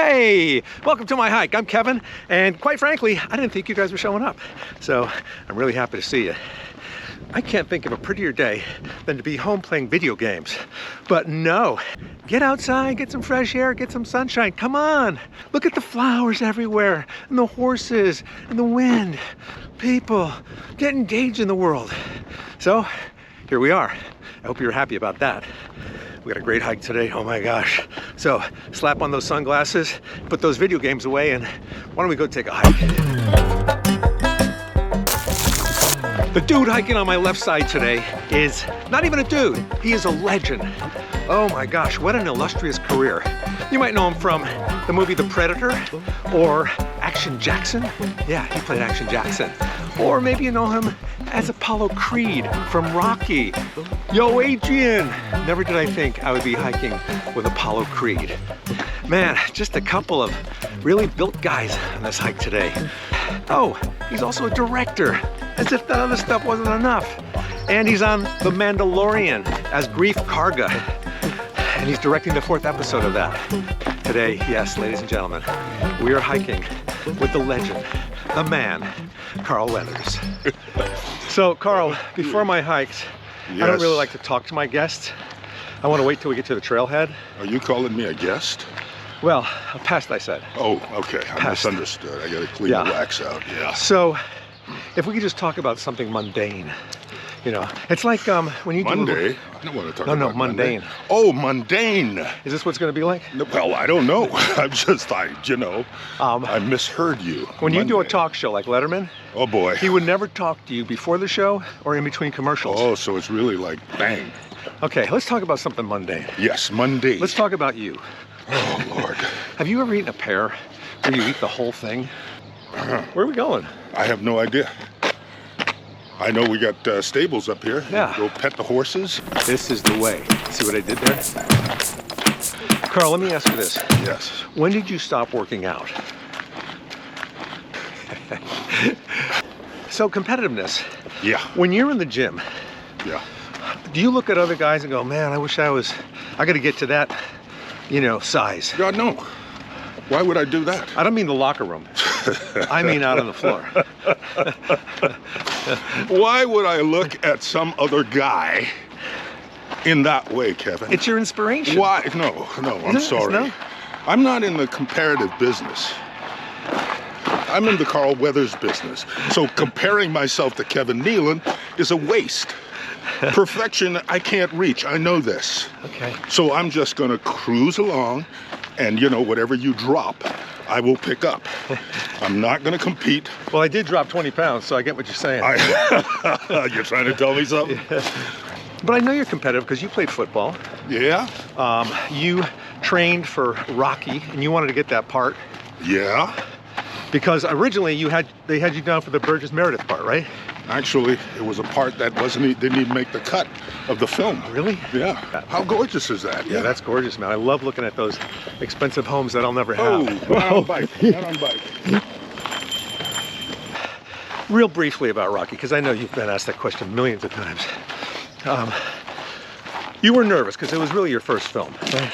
Hey, welcome to my hike. I'm Kevin, and quite frankly, I didn't think you guys were showing up. So I'm really happy to see you. I can't think of a prettier day than to be home playing video games. But no, get outside, get some fresh air, get some sunshine. Come on, look at the flowers everywhere, and the horses, and the wind. People, get engaged in the world. So here we are. I hope you're happy about that. We got a great hike today, oh my gosh. So slap on those sunglasses, put those video games away, and why don't we go take a hike? The dude hiking on my left side today is not even a dude, he is a legend. Oh my gosh, what an illustrious career. You might know him from the movie The Predator or Action Jackson. Yeah, he played Action Jackson. Or maybe you know him as Apollo Creed from Rocky. Yo, Adrian! Never did I think I would be hiking with Apollo Creed. Man, just a couple of really built guys on this hike today. Oh, he's also a director, as if that other stuff wasn't enough. And he's on The Mandalorian as Grief Karga. And he's directing the 4th episode of that. Today, yes, ladies and gentlemen, we are hiking with the legend, the man, Carl Weathers. So, Carl, before my hikes, yes. I don't really like to talk to my guests. I want to wait till we get to the trailhead. Are you calling me a guest? Well, past I said. Oh, okay. I misunderstood. I got to clean the wax out. Yeah. So, if we could just talk about something mundane. You know, it's like when you Monday? I don't want to talk about mundane. Monday. Oh, mundane. Is this what's going to be like? No, well, I don't know. I misheard you. When you do a talk show like Letterman, oh boy, he would never talk to you before the show or in between commercials. Oh, so it's really like bang. Okay, let's talk about something mundane. Yes, mundane. Let's talk about you. Oh, Lord. Have you ever eaten a pear where you eat the whole thing? Where are we going? I have no idea. I know we got stables up here. Yeah. Go pet the horses. This is the way. See what I did there? Carl, let me ask you this. Yes. When did you stop working out? So competitiveness. Yeah. When you're in the gym, yeah, do you look at other guys and go, man, I wish I got to get to that, size? God, no. Why would I do that? I don't mean the locker room. I mean out on the floor. Why would I look at some other guy in that way, Kevin? It's your inspiration. Why? No, I'm sorry. No? I'm not in the comparative business. I'm in the Carl Weathers business. So comparing myself to Kevin Nealon is a waste. Perfection, I can't reach. I know this. Okay. So I'm just going to cruise along, and whatever you drop, I will pick up. I'm not going to compete. Well, I did drop 20 pounds, so I get what you're saying. You're trying to tell me something? Yeah. But I know you're competitive because you played football. Yeah. You trained for Rocky, and you wanted to get that part. Yeah. Because originally they had you down for the Burgess Meredith part, right? Actually, it was a part that didn't even make the cut of the film. Really? Yeah. How gorgeous is that? Yeah, that's gorgeous, man. I love looking at those expensive homes that I'll never have. Oh, not on bike. Not on bike. Real briefly about Rocky, because I know you've been asked that question millions of times. You were nervous because it was really your first film, right?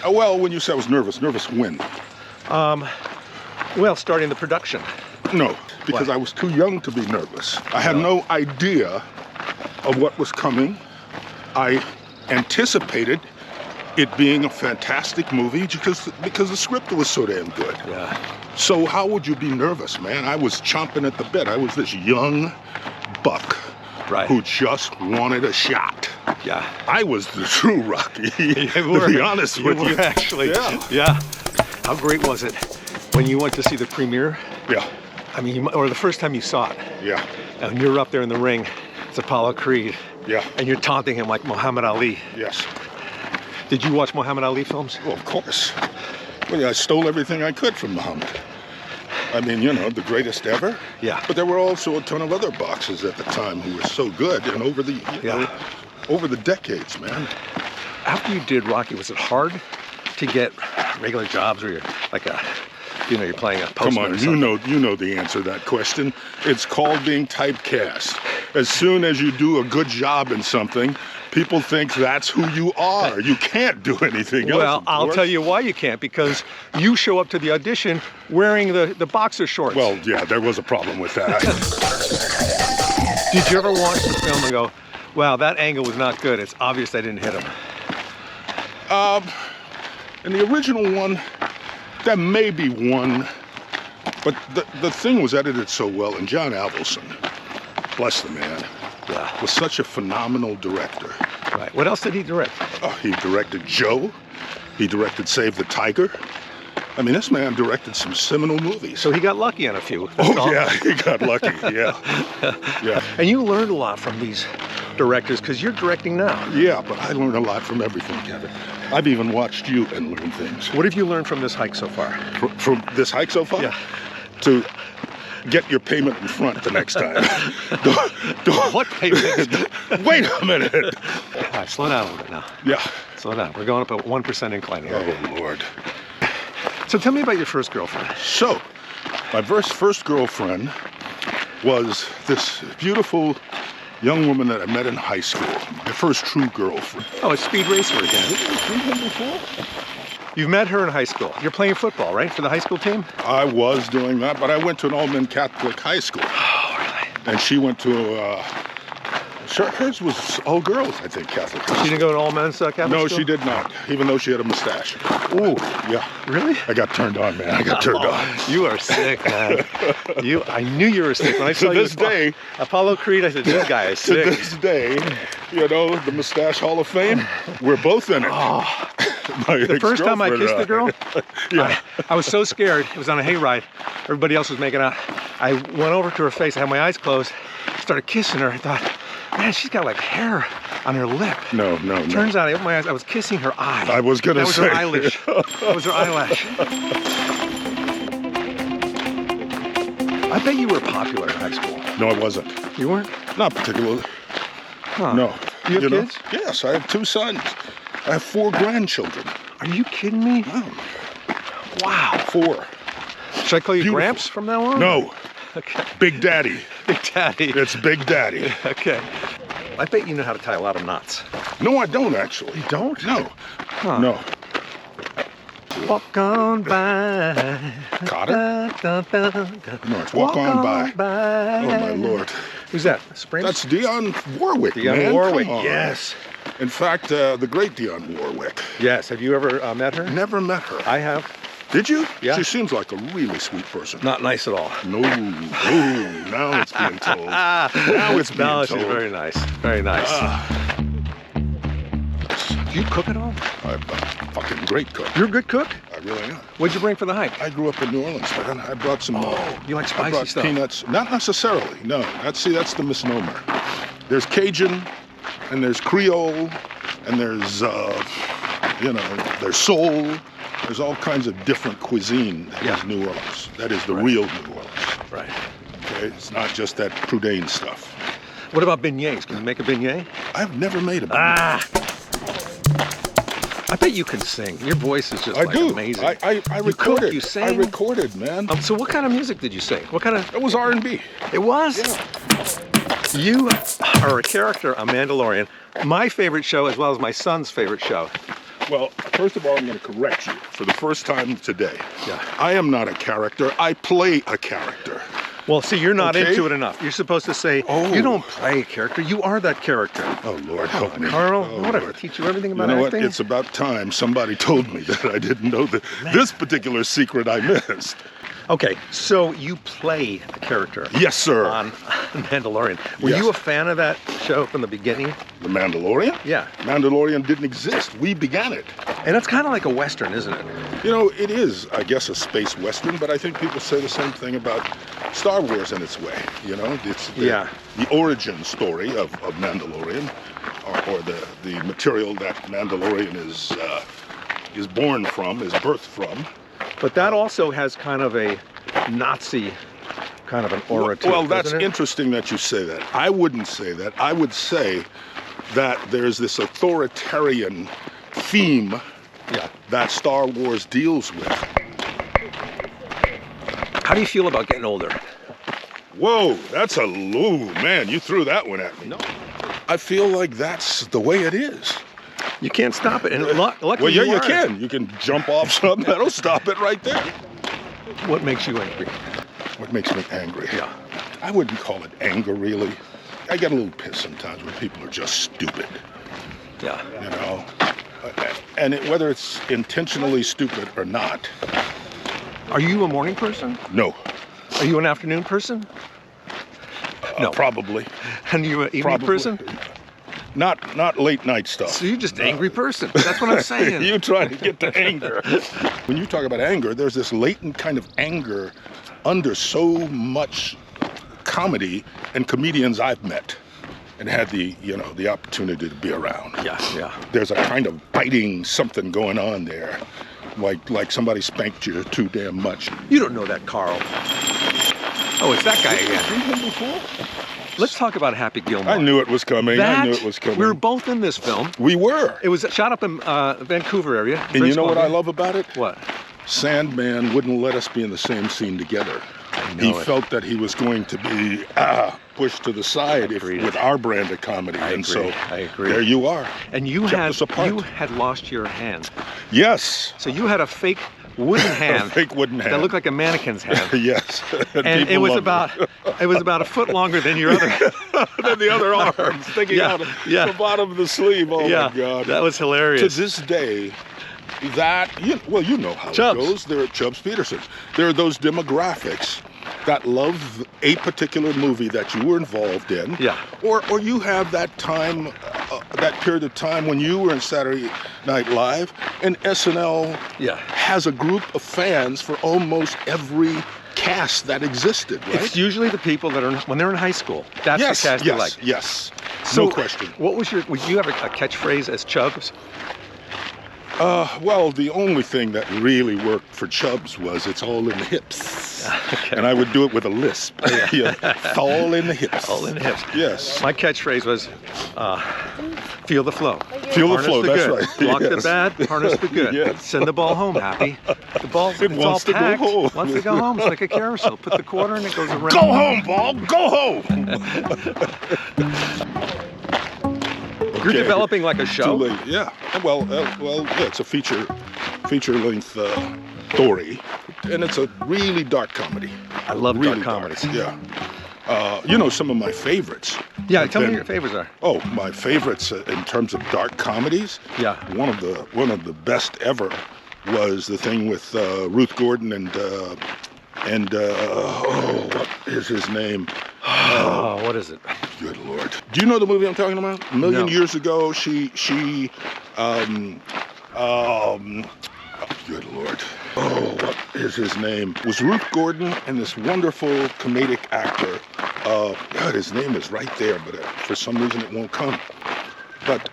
Well, when you said I was nervous when? Well, starting the production. No, because I was too young to be nervous. I had no idea of what was coming. I anticipated it being a fantastic movie because the script was so damn good. Yeah. So how would you be nervous, man? I was chomping at the bit. I was this young buck who just wanted a shot. Yeah. I was the true Rocky, to be honest with you. Actually. Yeah. How great was it when you went to see the premiere? Yeah. I mean, or the first time you saw it. Yeah. And you're up there in the ring. It's Apollo Creed. Yeah. And you're taunting him like Muhammad Ali. Yes. Did you watch Muhammad Ali films? Well, of course. Well, yeah, I stole everything I could from Muhammad. I mean, the greatest ever. Yeah. But there were also a ton of other boxers at the time who were so good, and over the decades, man. After you did Rocky, was it hard to get regular jobs where you're like you're playing a postman? Come on, you know the answer to that question. It's called being typecast. As soon as you do a good job in something, People think that's who you are. You can't do anything else. Well, I'll tell you why you can't, because you show up to the audition wearing the boxer shorts. Well, yeah, there was a problem with that. Did you ever watch the film and go, wow, that angle was not good. It's obvious I didn't hit him. In the original one, there may be one, but the thing was edited so well, and John Avildsen, bless the man, was such a phenomenal director. Right. What else did he direct? Oh, he directed Joe. He directed Save the Tiger. I mean, this man directed some seminal movies. So he got lucky on a few. Yeah, he got lucky, yeah. Yeah. And you learned a lot from these directors, because you're directing now. Yeah, but I learned a lot from everything, Kevin. I've even watched you and learned things. What have you learned from this hike so far? From this hike so far? Yeah. To get your payment in front the next time. What payment? Wait a minute. All right, slow down a little bit now. Yeah. Slow down. We're going up a 1% incline here. Oh, Lord. So tell me about your first girlfriend. So, my first girlfriend was this beautiful young woman that I met in high school. My first true girlfriend. Oh, it's Speed Racer again. Did you meet him before? You've met her in high school. You're playing football, right, for the high school team? I was doing that, but I went to an all-men Catholic high school. Oh, really? And she went to, hers was all girls, I think, Catholic. She didn't go to all men's Catholic No, school? she did not, even though she had a mustache. Ooh. Yeah. Really? I got turned on, man. I got turned on. You are sick, man. I knew you were sick. When I saw To this day, Apollo Creed, I said, this guy is to sick. this day, you know, the Mustache Hall of Fame, we're both in it. Oh. The first time I kissed the girl, yeah. I was so scared. It was on a hayride. Everybody else was making out. I went over to her face. I had my eyes closed. Started kissing her. I thought, man, she's got like hair on her lip. No. Turns out I opened my eyes. I was kissing her eye. I was gonna say. That was her eyelash. That was her eyelash. I bet you were popular in high school. No, I wasn't. You weren't? Not particularly. Huh. No. You have know? kids? Yes, I have 2 sons. I have 4 grandchildren. Are you kidding me? Oh, Wow. 4. Should I call you Beautiful. Gramps from now on? No, Okay. Big Daddy. Big Daddy. It's Big Daddy. Okay. I bet you know how to tie a lot of knots. No, I don't actually. You don't? No. Huh. No. Walk on by. Cotter? No, No, it's Walk On By. Oh, my Lord. Who's that? Springs? That's Dionne Warwick, Dionne man. Warwick. Come on. Yes. In fact, the great Dionne Warwick. Yes. Have you ever met her? Never met her. I have. Did you? Yeah. She seems like a really sweet person. Not nice at all. No. Now it's being told. Now it's being No, told. she's very nice. Very nice. Do you cook at all? I'm a fucking great cook. You're a good cook? I really am. What'd you bring for the hike? I grew up in New Orleans, man. I brought some. You like I spicy brought stuff? peanuts. Not necessarily. No. That's the misnomer. There's Cajun, and there's Creole, and there's there's soul. There's all kinds of different cuisine that is New Orleans. That is the real New Orleans. Right. Okay, it's not just that Prudain stuff. What about beignets? Can you make a beignet? I've never made a. I bet you can sing. Your voice is just I like do. amazing. I You recorded. cook, you sing? I recorded, man. So what kind of music did you sing? What kind of? It was R&B. It was? Yeah. You are a character on Mandalorian. My favorite show as well as my son's favorite show. Well, first of all, I'm going to correct you for the first time today. Yeah. I am not a character. I play a character. Well, see, you're not Okay. into it enough. You're supposed to say, Oh. you don't play a character, you are that character. Oh, Lord, help me. Carl, Oh, what, I Lord. teach you everything You about know acting? what? It's about time somebody told me that I didn't know this particular secret I missed. Okay, so you play a character Yes, sir. on Mandalorian. Were Yes. you a fan of that show from the beginning? The Mandalorian? Yeah. Mandalorian didn't exist. We began it. And it's kind of like a Western, isn't it? You know, it is, I guess, a space Western, but I think people say the same thing about Star Wars in its way. You know, it's the origin story of Mandalorian, or the material that Mandalorian is born from, is birthed from. But that also has kind of a Nazi kind of an aura to it, Well, that's doesn't it? interesting that you say that. I wouldn't say that. I would say that there's this authoritarian theme that Star Wars deals with. How do you feel about getting older? Whoa, that's a man, you threw that one at me. No. I feel like that's the way it is. You can't stop it. And luckily Well, yeah, you are. can. You can jump off something that'll stop it right there. What makes you angry? What makes me angry? Yeah. I wouldn't call it anger, really. I get a little pissed sometimes when people are just stupid, Yeah. you know? And whether it's intentionally stupid or not, Are you a morning person? no. Are you an afternoon person? No. Probably. And you an evening Probably. person? Not late night stuff. So you're just an angry person. That's what I'm saying. You trying to get to anger. When you talk about anger, there's this latent kind of anger under so much comedy and comedians I've met and had the opportunity to be around. Yeah. There's a kind of biting something going on there, like somebody spanked you too damn much. You don't know that, Carl. Oh, it's that guy again. Seen him before? Let's talk about Happy Gilmore. I knew it was coming. I knew it was coming. We were both in this film. We were. It was shot up in Vancouver area. And you know what I love about it? What? Sandman wouldn't let us be in the same scene together. know He it. felt that he was going to be pushed to the side with our brand of comedy. I agree. There you are. And you had lost your hand. Yes. So you had a fake wooden hand. A fake wooden hand. That looked like a mannequin's hand. Yes. And it was about a foot longer than your other than the other arm sticking out of the bottom of the sleeve. Oh my God. That was hilarious. To this day, you know how Chubbs. it goes. There are Chubbs Petersons. There are those demographics that love a particular movie that you were involved in. Yeah. Or you have that time, that period of time when you were in Saturday Night Live, and SNL has a group of fans for almost every cast that existed, right? It's usually the people that are when they're in high school. That's the cast you like. Yes. So, no question. Would you have a catchphrase as Chubbs? Well, the only thing that really worked for Chubbs was "It's all in the hips," and I would do it with a lisp. It's all in the hips. All in the hips. Yes. My catchphrase was, "Feel the flow." Feel the Harness flow. the That's good. right. Block the Yes. bad. Harness the good. Yes. Send the ball home, Happy. The ball. It wants all to go packed. home. Wants to go home. It's like a carousel. Put the quarter in, it goes around. Go home, ball. Go home. You're developing like a Too show. late. Yeah. Well, yeah. It's a feature-length story, and it's a really dark comedy. I love really dark comedies. Yeah. Some of my favorites. Yeah, have tell me been- what your favorites are. Oh, my favorites in terms of dark comedies. Yeah. One of the best ever was the thing with Ruth Gordon and what is his name? Oh, what is it? Good Lord. Do you know the movie I'm talking about? A million No. years ago, she good Lord. Oh, what is his name? It was Ruth Gordon and this wonderful comedic actor. God, his name is right there, but for some reason it won't come. But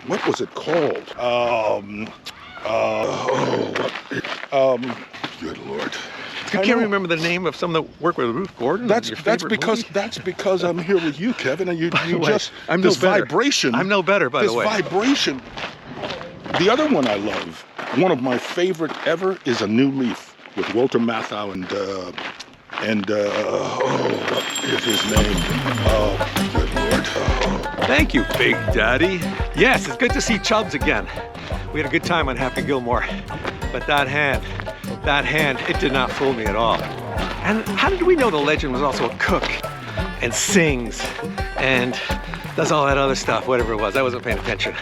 what was it called? Good Lord. You can't remember the name of some that work with Ruth Gordon? That's your favorite movie? because I'm here with you, Kevin, and you way, just I'm no this better. vibration. I'm no better, by the way. This vibration. The other one I love, one of my favorite ever, is A New Leaf with Walter Matthau and what is his name? Oh, good Lord. Thank you, Big Daddy. Yes, it's good to see Chubbs again. We had a good time on Happy Gilmore, but that hand, it did not fool me at all. And how did we know the legend was also a cook and sings and does all that other stuff, whatever it was? I wasn't paying attention.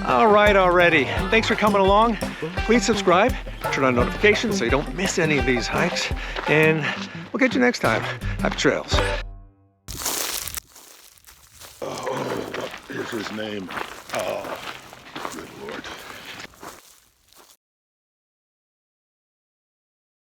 All right, already. Thanks for coming along. Please subscribe, turn on notifications so you don't miss any of these hikes, and we'll get you next time. Happy trails. Oh, what is his name? Oh, good Lord.